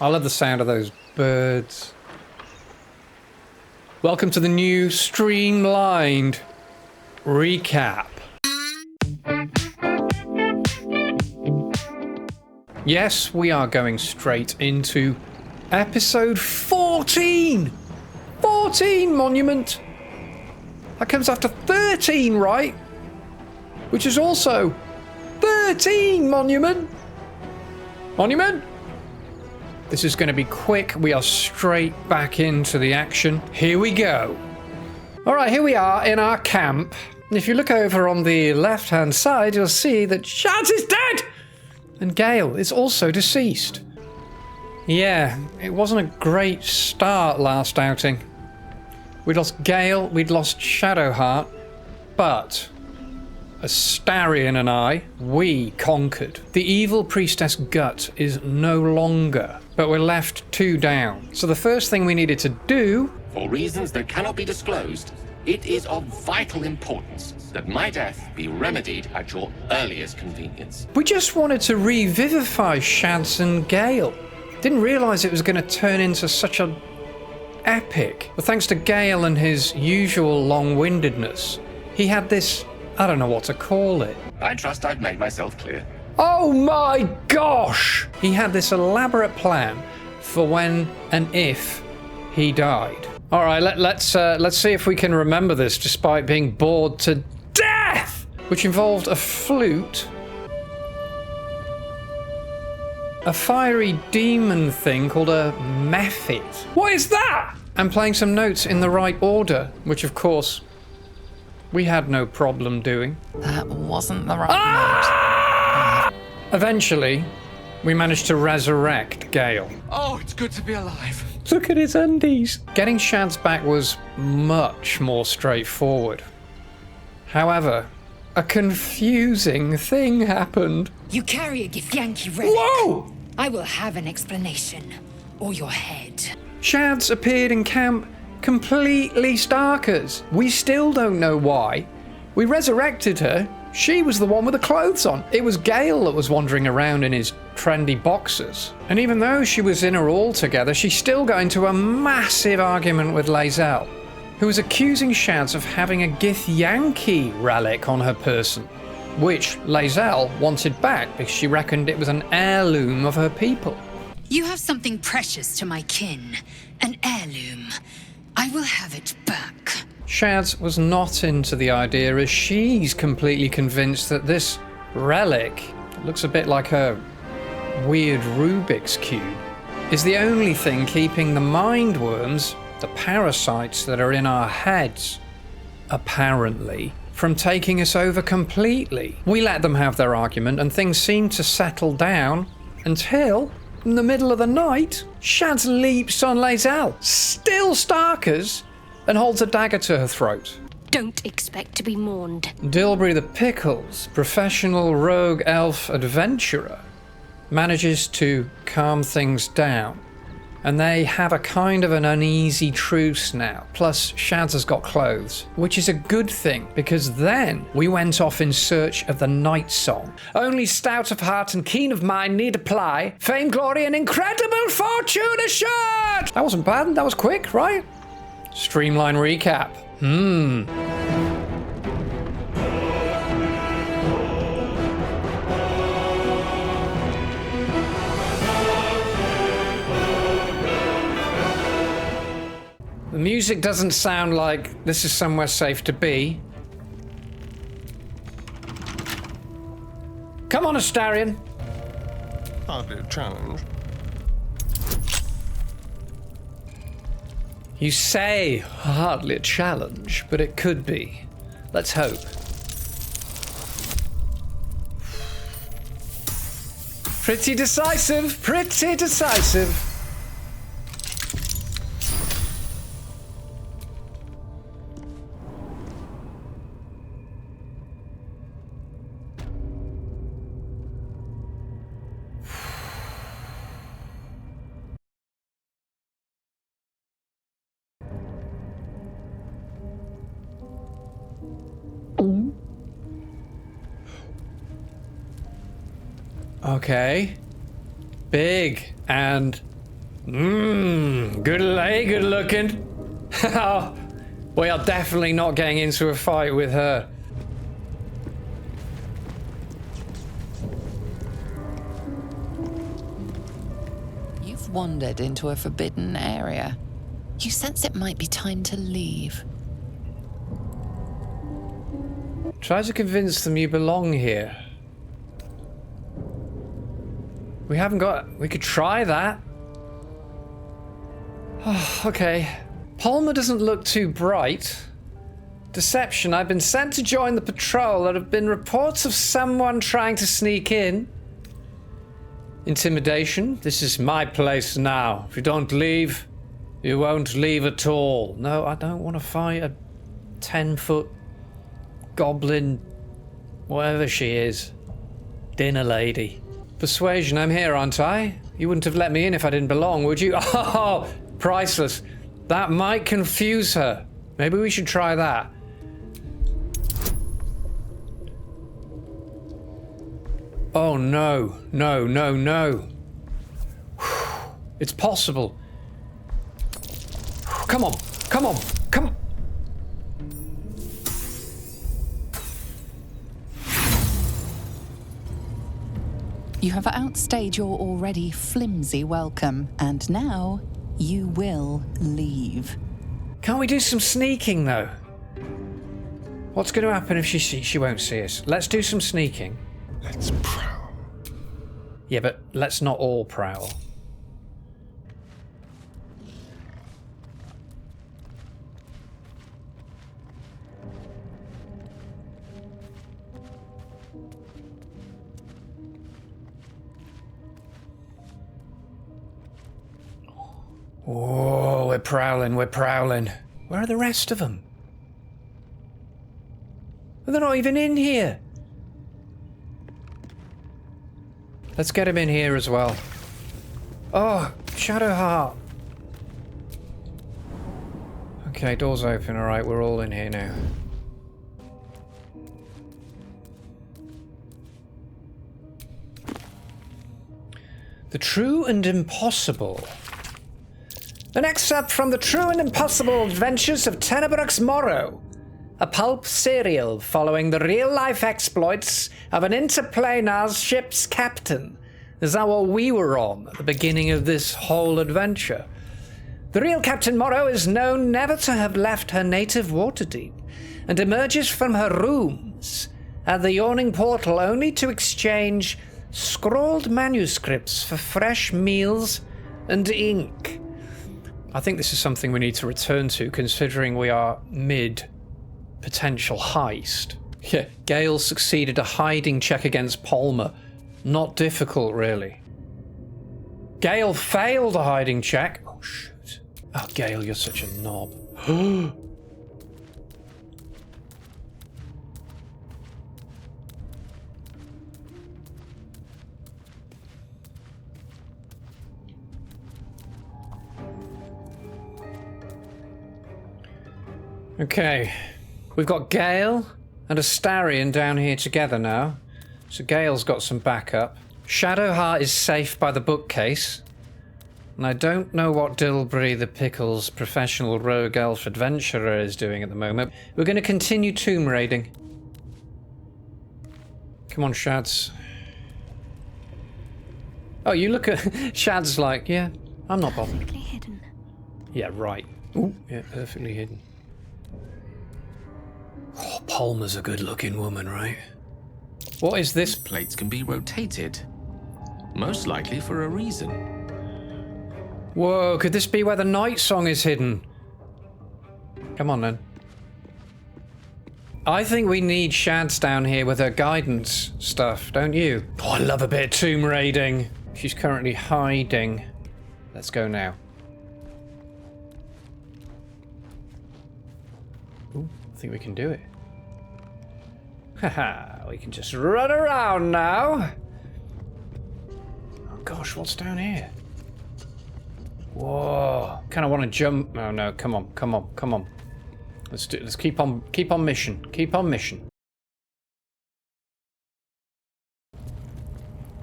I love the sound of those birds. Welcome to the new streamlined recap. Yes, we are going straight into episode 14! 14, Monument! That comes after 13, right? Which is also 13, Monument! Monument? This is going to be quick. We are straight back into the action. Here we go. Alright, here we are in our camp. And if you look over on the left-hand side, you'll see that Shadz is dead! And Gale is also deceased. Yeah, it wasn't a great start last outing. We'd lost Gale, we'd lost Shadowheart, but Astarion and I, we conquered. The evil priestess Gut is no longer, but we're left 2 down. So the first thing we needed to do... For reasons that cannot be disclosed, it is of vital importance that my death be remedied at your earliest convenience. We just wanted to revivify Shadz and Gale. Didn't realise it was going to turn into such a epic. But thanks to Gale and his usual long-windedness, he had this... I don't know what to call it. I trust I've made myself clear. Oh my gosh! He had this elaborate plan for when and if he died. All right, let's see if we can remember this despite being bored to death! Which involved a flute, a fiery demon thing called a mephit. What is that? And playing some notes in the right order, which of course we had no problem doing. That wasn't the right note. Eventually, we managed to resurrect Gale. Oh, it's good to be alive. Look at his undies. Getting Shadz back was much more straightforward. However, a confusing thing happened. You carry a Githyanki relic. Whoa! I will have an explanation. Or your head. Shadz appeared in camp completely starkers. We still don't know why. We resurrected her. She was the one with the clothes on. It was Gale that was wandering around in his trendy boxers. And even though she was in her all together, she still got into a massive argument with Lae'zel, who was accusing Shadz of having a Githyanki relic on her person, which Lae'zel wanted back because she reckoned it was an heirloom of her people. You have something precious to my kin. An heirloom. I will have it back. Shadz was not into the idea, as she's completely convinced that this relic, it looks a bit like her weird Rubik's Cube, is the only thing keeping the mind worms, the parasites that are in our heads, apparently, from taking us over completely. We let them have their argument and things seemed to settle down until, in the middle of the night, Shadz leaps on Lae'zel, still starkers, and holds a dagger to her throat. Don't expect to be mourned. Dilbury the Pickles, professional rogue elf adventurer, manages to calm things down. And they have a kind of an uneasy truce now. Plus, Shadz has got clothes, which is a good thing, because then we went off in search of the Nightsong. Only stout of heart and keen of mind need apply. Fame, glory, and incredible fortune assured! That wasn't bad, that was quick, right? Streamline recap. The music doesn't sound like this is somewhere safe to be. Come on, Astarion. Hardly a challenge. You say hardly a challenge, but it could be. Let's hope. Pretty decisive, pretty decisive. Okay. Big and Good lay, good looking. We are definitely not getting into a fight with her. You've wandered into a forbidden area. You sense it might be time to leave. Try to convince them you belong here. We haven't got... We could try that. Oh, okay. Palmer doesn't look too bright. Deception. I've been sent to join the patrol. There have been reports of someone trying to sneak in. Intimidation. This is my place now. If you don't leave, you won't leave at all. No, I don't want to fight a 10-foot goblin, whatever she is. Dinner lady. Persuasion. I'm here, aren't I? You wouldn't have let me in if I didn't belong, would you? Oh, priceless. That might confuse her. Maybe we should try that. Oh no, no, no, no. It's possible. Come on, come on, come on. You have outstayed your already flimsy welcome, and now you will leave. Can't we do some sneaking though? What's going to happen if she won't see us? Let's do some sneaking. Let's prowl. Yeah, but let's not all prowl. Oh, we're prowling, we're prowling. Where are the rest of them? They're not even in here. Let's get him in here as well. Oh, Shadowheart. Okay, door's open. Alright, we're all in here now. The True and Impossible. An excerpt from The True and Impossible Adventures of Tenebrux Morrow, a pulp serial following the real-life exploits of an interplanar ship's captain. Is that what we were on at the beginning of this whole adventure? The real Captain Morrow is known never to have left her native Waterdeep, and emerges from her rooms at the yawning portal only to exchange scrawled manuscripts for fresh meals and ink. I think this is something we need to return to, considering we are mid-potential heist. Yeah, Gale succeeded a hiding check against Palmer. Not difficult, really. Gale failed a hiding check. Oh, shoot. Oh, Gale, you're such a knob. Okay, we've got Gale and Astarion down here together now. So Gale's got some backup. Shadowheart is safe by the bookcase. And I don't know what Dilbury the Pickle's professional rogue elf adventurer is doing at the moment. We're going to continue tomb raiding. Come on, Shadz. Oh, you look at Shadz like, yeah, I'm not bothered. Perfectly hidden. Yeah, right. Ooh, yeah, perfectly hidden. Oh, Palmer's a good-looking woman, right? What is this? Plates can be rotated. Most likely for a reason. Whoa, could this be where the Nightsong is hidden? Come on, then. I think we need Shadz down here with her guidance stuff, don't you? Oh, I love a bit of tomb raiding. She's currently hiding. Let's go now. Ooh, I think we can do it. Haha, we can just run around now. Oh gosh, what's down here? Whoa, kind of want to jump. Oh no, come on, come on, come on. Let's keep on mission. Keep on mission.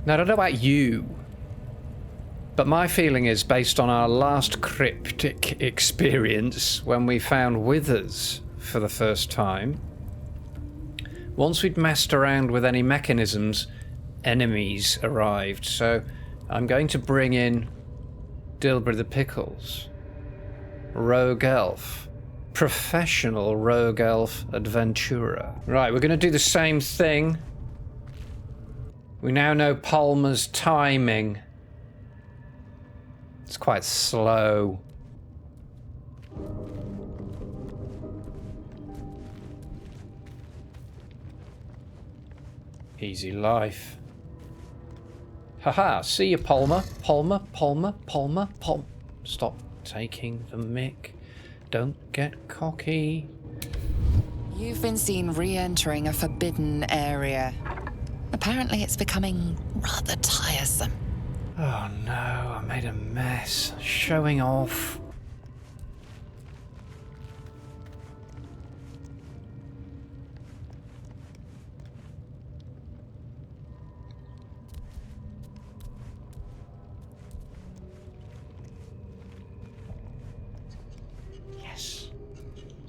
Now, I don't know about you, But my feeling is, based on our last cryptic experience when we found withers for the first time, once we'd messed around with any mechanisms, enemies arrived. So I'm going to bring in Dilbert the Pickles, rogue elf, professional rogue elf adventurer. Right, we're going to do the same thing. We now know Palmer's timing. It's quite slow. Easy life. Haha, see you, Palmer. Palmer. Stop taking the mick. Don't get cocky. You've been seen re-entering a forbidden area. Apparently it's becoming rather tiresome. Oh no, I made a mess. Showing off. Yes.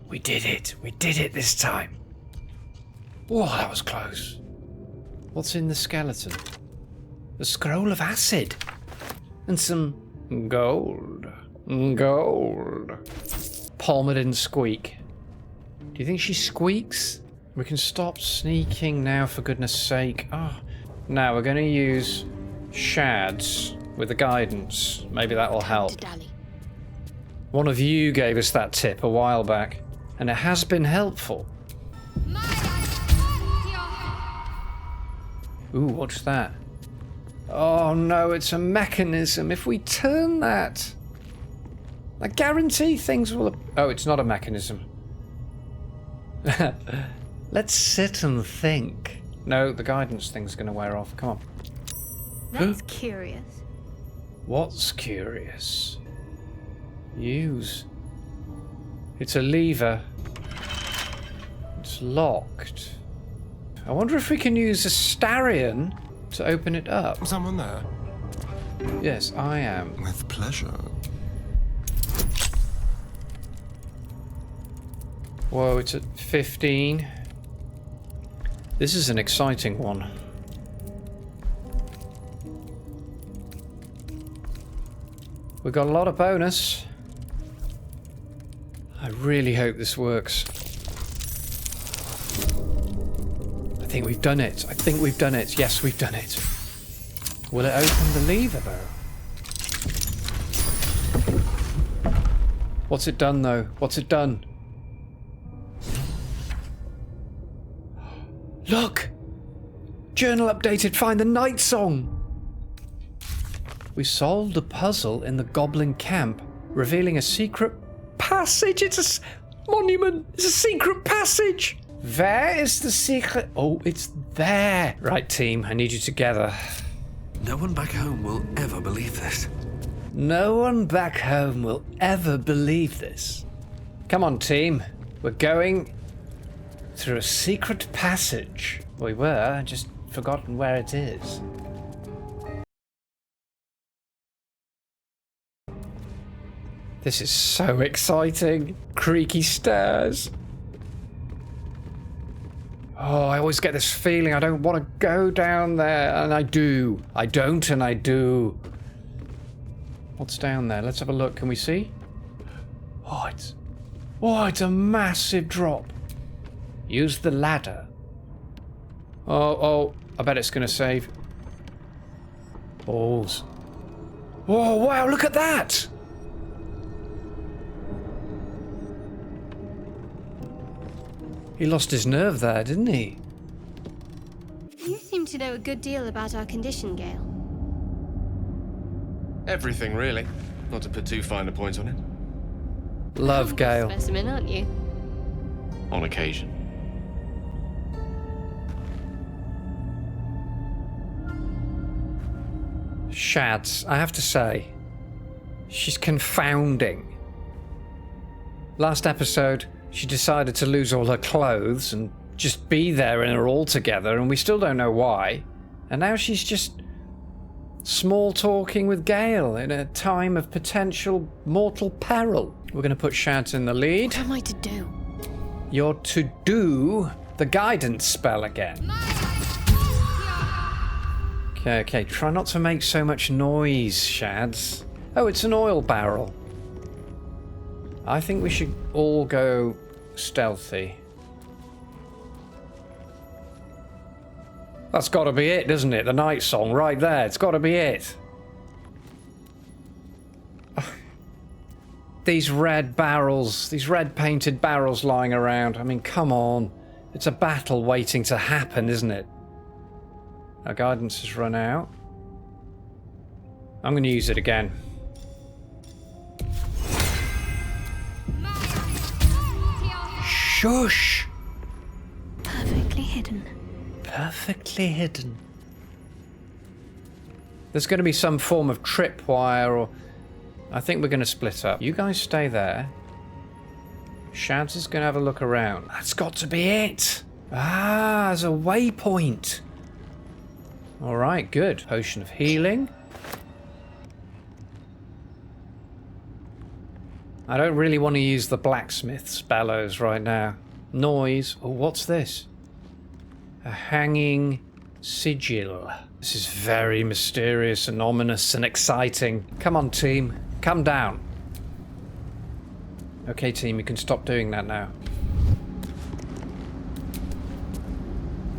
We did it. We did it this time. Whoa, that was close. What's in the skeleton? A scroll of acid. And some gold. Gold. Palmer didn't squeak. Do you think she squeaks? We can stop sneaking now, for goodness sake. Oh. Now we're going to use Shadz with the guidance. Maybe that'll help. One of you gave us that tip a while back, and it has been helpful. Ooh, what's that? Oh no, it's a mechanism. If we turn that, I guarantee things will... Oh, it's not a mechanism. Let's sit and think. No, the guidance thing's going to wear off. Come on. That's curious. What's curious? Use. It's a lever. It's locked. I wonder if we can use a Starion to open it up. Someone there? Yes, I am. With pleasure. Whoa, it's at 15. This is an exciting one. We got a lot of bonus. I really hope this works. I think we've done it. I think we've done it. Yes, we've done it. Will it open the lever, though? What's it done, though? What's it done? Look! Journal updated. Find the Nightsong. We solved a puzzle in the goblin camp, revealing a secret passage. It's a monument. It's a secret passage. Where is the secret? Oh, it's there. Right, team. I need you together. No one back home will ever believe this. No one back home will ever believe this. Come on, team. We're going through a secret passage. We were, just forgotten where it is. This is so exciting. Creaky stairs. Oh, I always get this feeling I don't want to go down there, and I do. I don't, and I do. What's down there? Let's have a look. Can we see? Oh, it's a massive drop. Use the ladder. Oh, I bet it's going to save. Balls. Oh, wow, look at that! He lost his nerve there, didn't he? You seem to know a good deal about our condition, Gale. Everything, really. Not to put too fine a point on it. Love Gale. Specimen, aren't you? On occasion. Shadz, I have to say, she's confounding. Last episode, she decided to lose all her clothes and just be there in her all together, and we still don't know why. And now she's just Small talking with Gale in a time of potential mortal peril. We're going to put Shadz in the lead. What am I to do? You're to do the guidance spell again. Okay, try not to make so much noise, Shadz. Oh, it's an oil barrel. I think we should all go stealthy. That's got to be it, doesn't it? The Nightsong right there. It's got to be it. These red barrels, these red painted barrels lying around. I mean, come on. It's a battle waiting to happen, isn't it? Our guidance has run out. I'm going to use it again. Shush! Perfectly hidden. Perfectly hidden. There's going to be some form of tripwire, or I think we're going to split up. You guys stay there. Shadz is going to have a look around. That's got to be it. Ah, there's a waypoint. All right, good. Potion of healing. I don't really want to use the blacksmith's bellows right now. Noise. Oh, what's this? A hanging sigil. This is very mysterious and ominous and exciting. Come on, team. Come down. Okay, team, you can stop doing that now.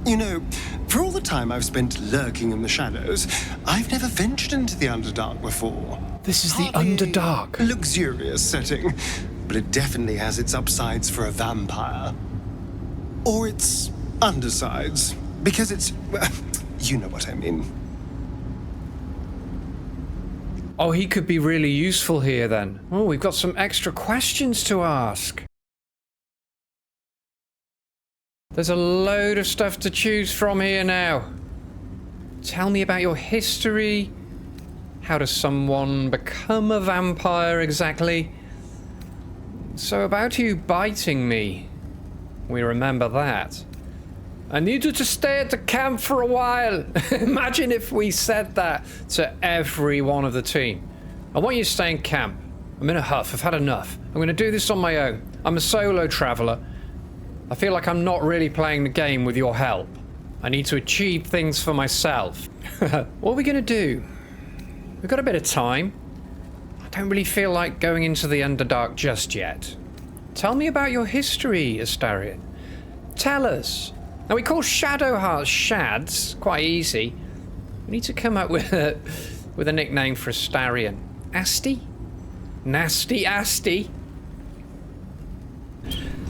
You know, for all the time I've spent lurking in the shadows, I've never ventured into the Underdark before. This is the Hardly Underdark. a luxurious setting, but it definitely has its upsides for a vampire. Or its undersides, because it's... well, you know what I mean. Oh, he could be really useful here then. Oh, we've got some extra questions to ask. There's a load of stuff to choose from here now. Tell me about your history. How does someone become a vampire exactly? So about you biting me. We remember that. I need you to stay at the camp for a while. Imagine if we said that to every one of the team. I want you to stay in camp. I'm in a huff. I've had enough. I'm going to do this on my own. I'm a solo traveller. I feel like I'm not really playing the game with your help. I need to achieve things for myself. What are we going to do? We've got a bit of time. I don't really feel like going into the Underdark just yet. Tell me about your history, Astarion. Tell us. Now, we call Shadowheart Shadz. Quite easy. We need to come up with a nickname for Astarion. Asti? Nasty Asti?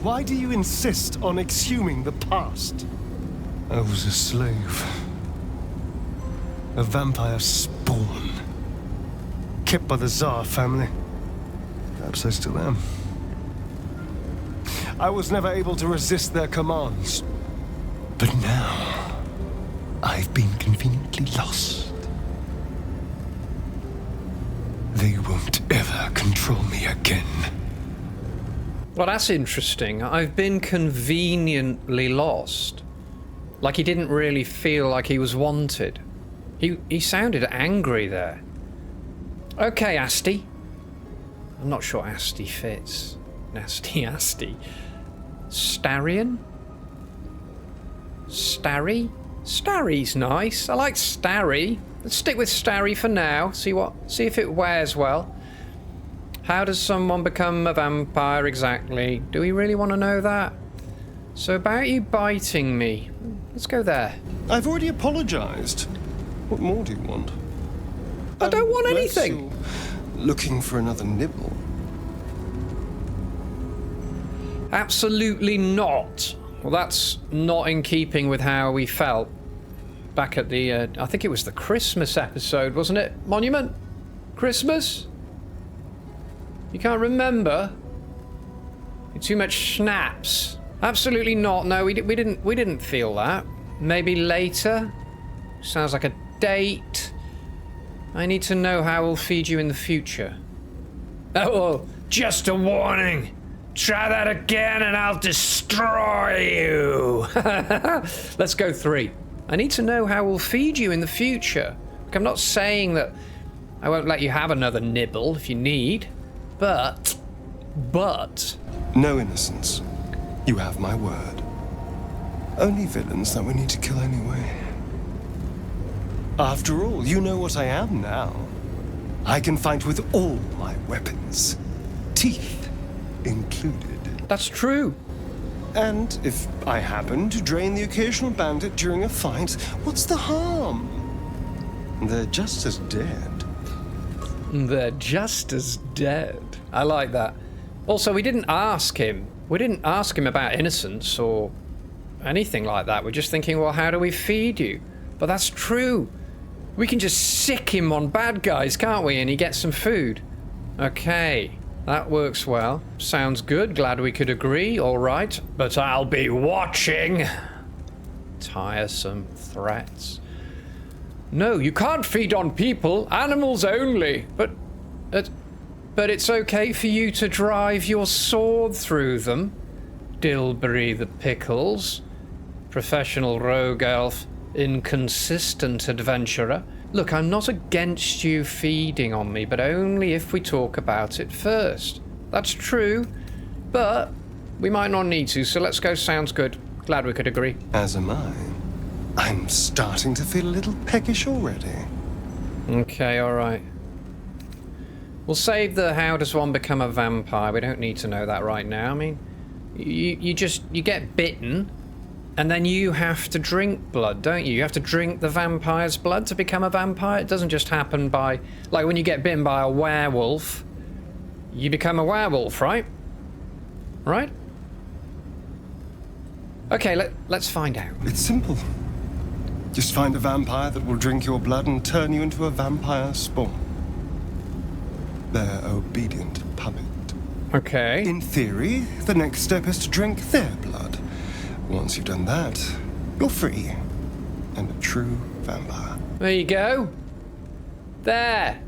Why do you insist on exhuming the past? I was a slave. A vampire spawn. Kept by the Tsar family. Perhaps I still am. I was never able to resist their commands. But now, I've been conveniently lost. They won't ever control me again. Well, that's interesting. I've been conveniently lost. Like he didn't really feel like he was wanted. He sounded angry there. Okay, Asti. I'm not sure Asti fits. Nasty Asti. Starion? Starry? Starry's nice. I like Starry. Let's stick with Starry for now. See if it wears well. How does someone become a vampire exactly? Do we really want to know that? So about you biting me. Let's go there. I've already apologized. What more do you want? I don't want Unless anything. you're looking for another nibble. Absolutely not. Well, that's not in keeping with how we felt back at the, I think it was the Christmas episode, wasn't it? Monument? Christmas? You can't remember? Too much schnapps. Absolutely not. No, we didn't feel that. Maybe later? Sounds like a date. I need to know how we'll feed you in the future. Oh, just a warning. Try that again and I'll destroy you. Let's go 3. I need to know how we'll feed you in the future. I'm not saying that I won't let you have another nibble if you need, but... No innocence. You have my word. Only villains that we need to kill anyway. After all, you know what I am now. I can fight with all my weapons. Teeth included. That's true. And if I happen to drain the occasional bandit during a fight, what's the harm? They're just as dead. They're just as dead. I like that. Also, we didn't ask him. We didn't ask him about innocence or anything like that. We're just thinking, well, how do we feed you? But that's true. We can just sick him on bad guys, can't we? And he gets some food. Okay, that works well. Sounds good. Glad we could agree. All right. But I'll be watching. Tiresome threats. No, you can't feed on people. Animals only. But it's okay for you to drive your sword through them. Dilbury the Pickles. Professional rogue elf. Inconsistent adventurer. Look, I'm not against you feeding on me, but only if we talk about it first. That's true, but we might not need to, so let's go. Sounds good. Glad we could agree. As am I. I'm starting to feel a little peckish already. Okay, alright. We'll save the how does one become a vampire. We don't need to know that right now. I mean, you get bitten, and then you have to drink blood, don't you? You have to drink the vampire's blood to become a vampire. It doesn't just happen by... Like when you get bitten by a werewolf, you become a werewolf, right? Right? Okay, let's find out. It's simple. Just find a vampire that will drink your blood and turn you into a vampire spawn. Their obedient puppet. Okay. In theory, the next step is to drink their blood. Once you've done that, you're free. And a true vampire. There you go. There.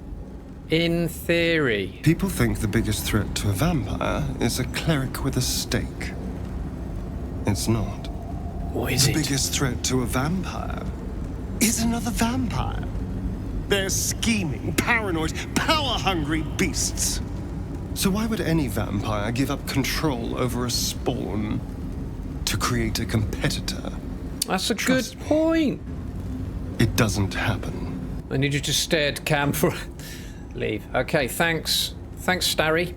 In theory. People think the biggest threat to a vampire is a cleric with a stake. It's not. What is The it? biggest threat to a vampire is another vampire. They're scheming, paranoid, power-hungry beasts. So why would any vampire give up control over a spawn to create a competitor? That's a good point. It doesn't happen. I need you to stay at camp for... Leave. Okay, thanks. Thanks, Starry.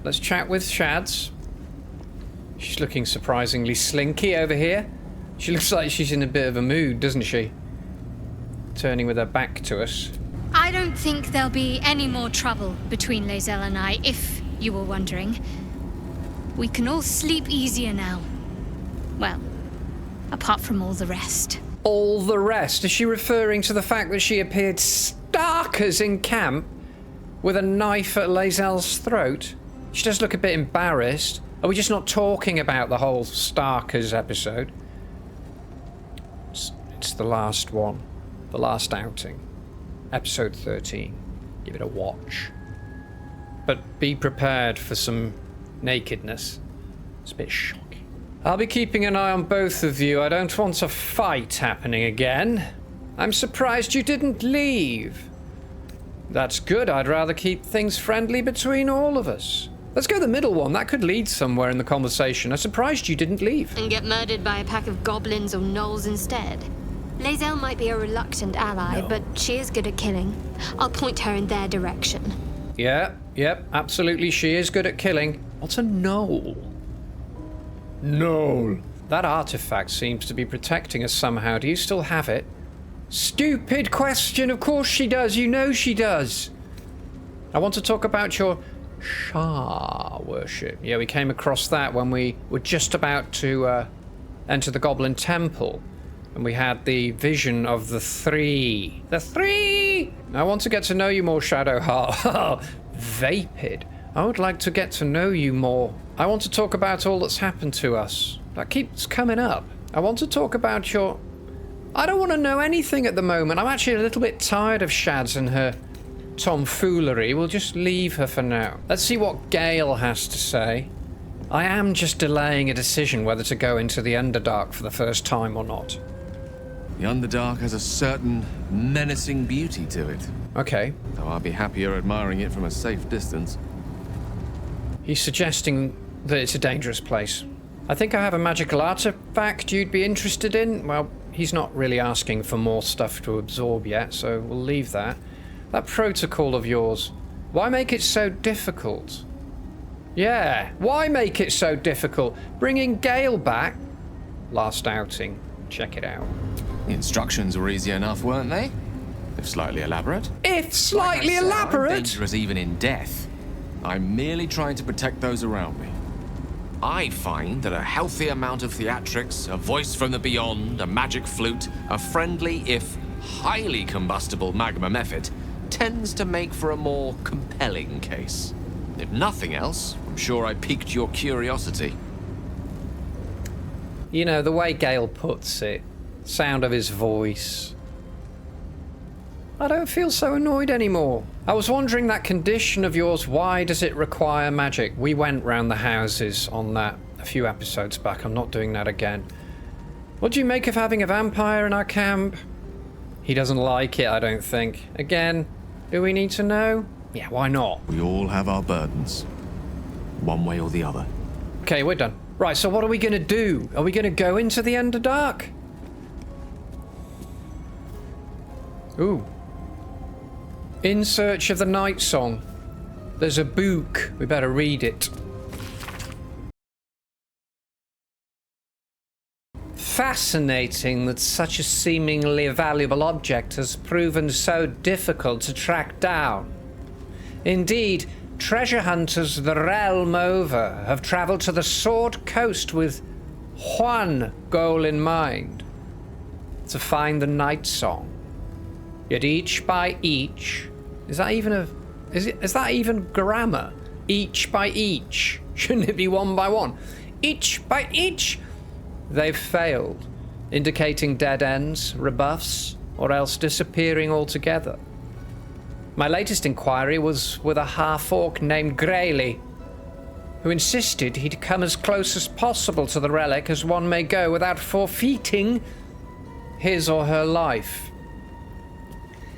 Let's chat with Shadz. She's looking surprisingly slinky over here. She looks like she's in a bit of a mood, doesn't she? Turning with her back to us. I don't think there'll be any more trouble between Lae'zel and I, if you were wondering. We can all sleep easier now. Well, apart from all the rest. All the rest? Is she referring to the fact that she appeared starkers in camp with a knife at Lae'zel's throat? She does look a bit embarrassed. Are we just not talking about the whole Starkers episode? It's the last one. The last outing. Episode 13. Give it a watch. But be prepared for some nakedness. It's a bit shocking. I'll be keeping an eye on both of you. I don't want a fight happening again. I'm surprised you didn't leave. That's good. I'd rather keep things friendly between all of us. Let's go the middle one. That could lead somewhere in the conversation. I'm surprised you didn't leave. And get murdered by a pack of goblins or gnolls instead. Lae'zel might be a reluctant ally, but she is good at killing. I'll point her in their direction. Yep, absolutely. She is good at killing. What's a gnoll? Gnoll. That artifact seems to be protecting us somehow. Do you still have it? Stupid question. Of course she does. You know she does. I want to talk about your Shah worship. Yeah, we came across that when we were just about to enter the Goblin Temple. And we had the vision of the three. The three! I want to get to know you more, Shadowheart. Vapid. I would like to get to know you more. I want to talk about all that's happened to us. That keeps coming up. I want to talk about your... I don't want to know anything at the moment. I'm actually a little bit tired of Shadz and her tomfoolery. We'll just leave her for now. Let's see what Gale has to say. I am just delaying a decision whether to go into the Underdark for the first time or not. The Underdark has a certain menacing beauty to it. Okay. Though I'll be happier admiring it from a safe distance. He's suggesting that it's a dangerous place. I think I have a magical artifact you'd be interested in. Well, he's not really asking for more stuff to absorb yet, so we'll leave that. That protocol of yours, why make it so difficult? Yeah, why make it so difficult? Bringing Gale back? Last outing. Check it out. The instructions were easy enough, weren't they? If slightly elaborate. If slightly Like I said, elaborate? I'm dangerous even in death. I'm merely trying to protect those around me. I find that a healthy amount of theatrics, a voice from the beyond, a magic flute, a friendly, if highly combustible magma method, tends to make for a more compelling case. If nothing else, I'm sure I piqued your curiosity. You know, the way Gale puts it, sound of his voice. I don't feel so annoyed anymore. I was wondering, that condition of yours, why does it require magic? We went round the houses on that a few episodes back. I'm not doing that again. What do you make of having a vampire in our camp? He doesn't like it, I don't think. Again, do we need to know? Yeah, why not? We all have our burdens. One way or the other. Okay, we're done. Right, so what are we going to do? Are we going to go into the Underdark? Ooh. In search of the Nightsong. There's a book. We better read it. Fascinating that such a seemingly valuable object has proven so difficult to track down. Indeed, treasure hunters the realm over have travelled to the Sword Coast with one goal in mind: to find the Nightsong. Yet each by each, is that even grammar? Each by each, shouldn't it be one by one? Each by each, they've failed, indicating dead ends, rebuffs, or else disappearing altogether. My latest inquiry was with a half-orc named Grayley, who insisted he'd come as close as possible to the relic as one may go without forfeiting his or her life.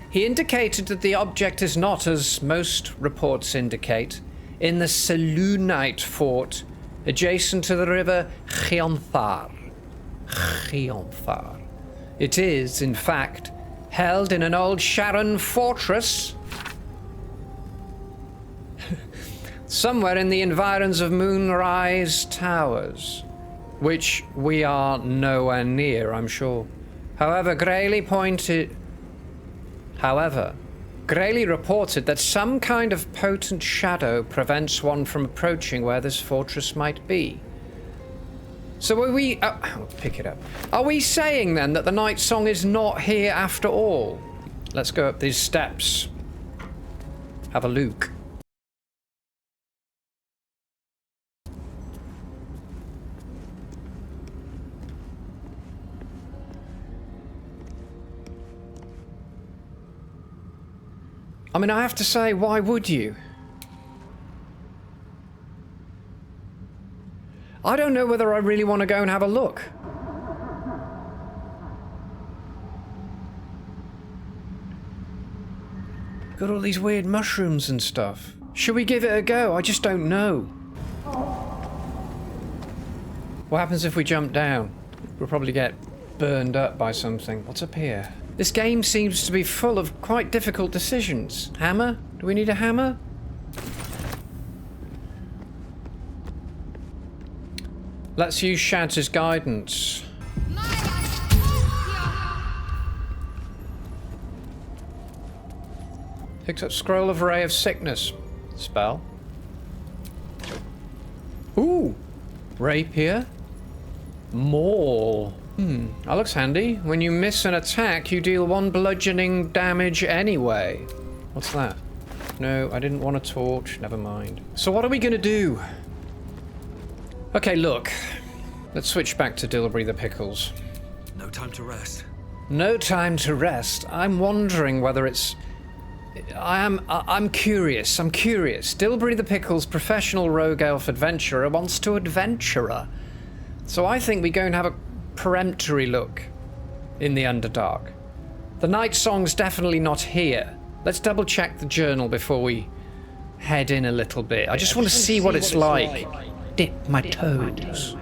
He indicated that the object is not, as most reports indicate, in the Selûnite fort adjacent to the river Chionthar. It is, in fact, held in an old Faerun fortress somewhere in the environs of Moonrise Towers, which we are nowhere near, I'm sure. However, Grayley reported that some kind of potent shadow prevents one from approaching where this fortress might be. So are we... I'll pick it up. Are we saying then that the Nightsong is not here after all? Let's go up these steps. Have a look. I mean, I have to say, why would you? I don't know whether I really want to go and have a look. Got all these weird mushrooms and stuff. Should we give it a go? I just don't know. What happens if we jump down? We'll probably get burned up by something. What's up here? This game seems to be full of quite difficult decisions. Hammer? Do we need a hammer? Let's use Shadz's guidance. Picked up Scroll of Ray of Sickness. Spell. Ooh! Rapier. Maul. That looks handy. When you miss an attack, you deal 1 bludgeoning damage anyway. What's that? No, I didn't want a torch. Never mind. So what are we gonna do? Okay, look. Let's switch back to Dilbury the Pickles. No time to rest. No time to rest. I'm wondering whether it's... I'm curious. Dilbury the Pickles, professional rogue elf adventurer, wants to adventurer. So I think we go and have a peremptory look. in the Underdark. The Nightsong's definitely not here. Let's double check the journal before we head in a little bit. I just want to see what it's like. Dip my toes.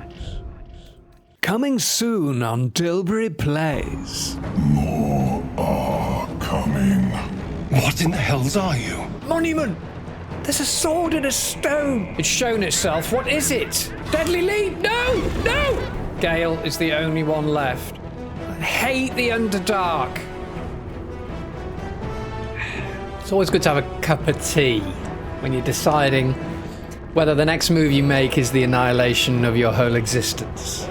Coming soon on Dilbury Plays. More are coming. What in the hells are you? Monument! There's a sword in a stone! It's shown itself. What is it? Deadly Leap? No! No! Gale is the only one left. I hate the Underdark. It's always good to have a cup of tea when you're deciding whether the next move you make is the annihilation of your whole existence.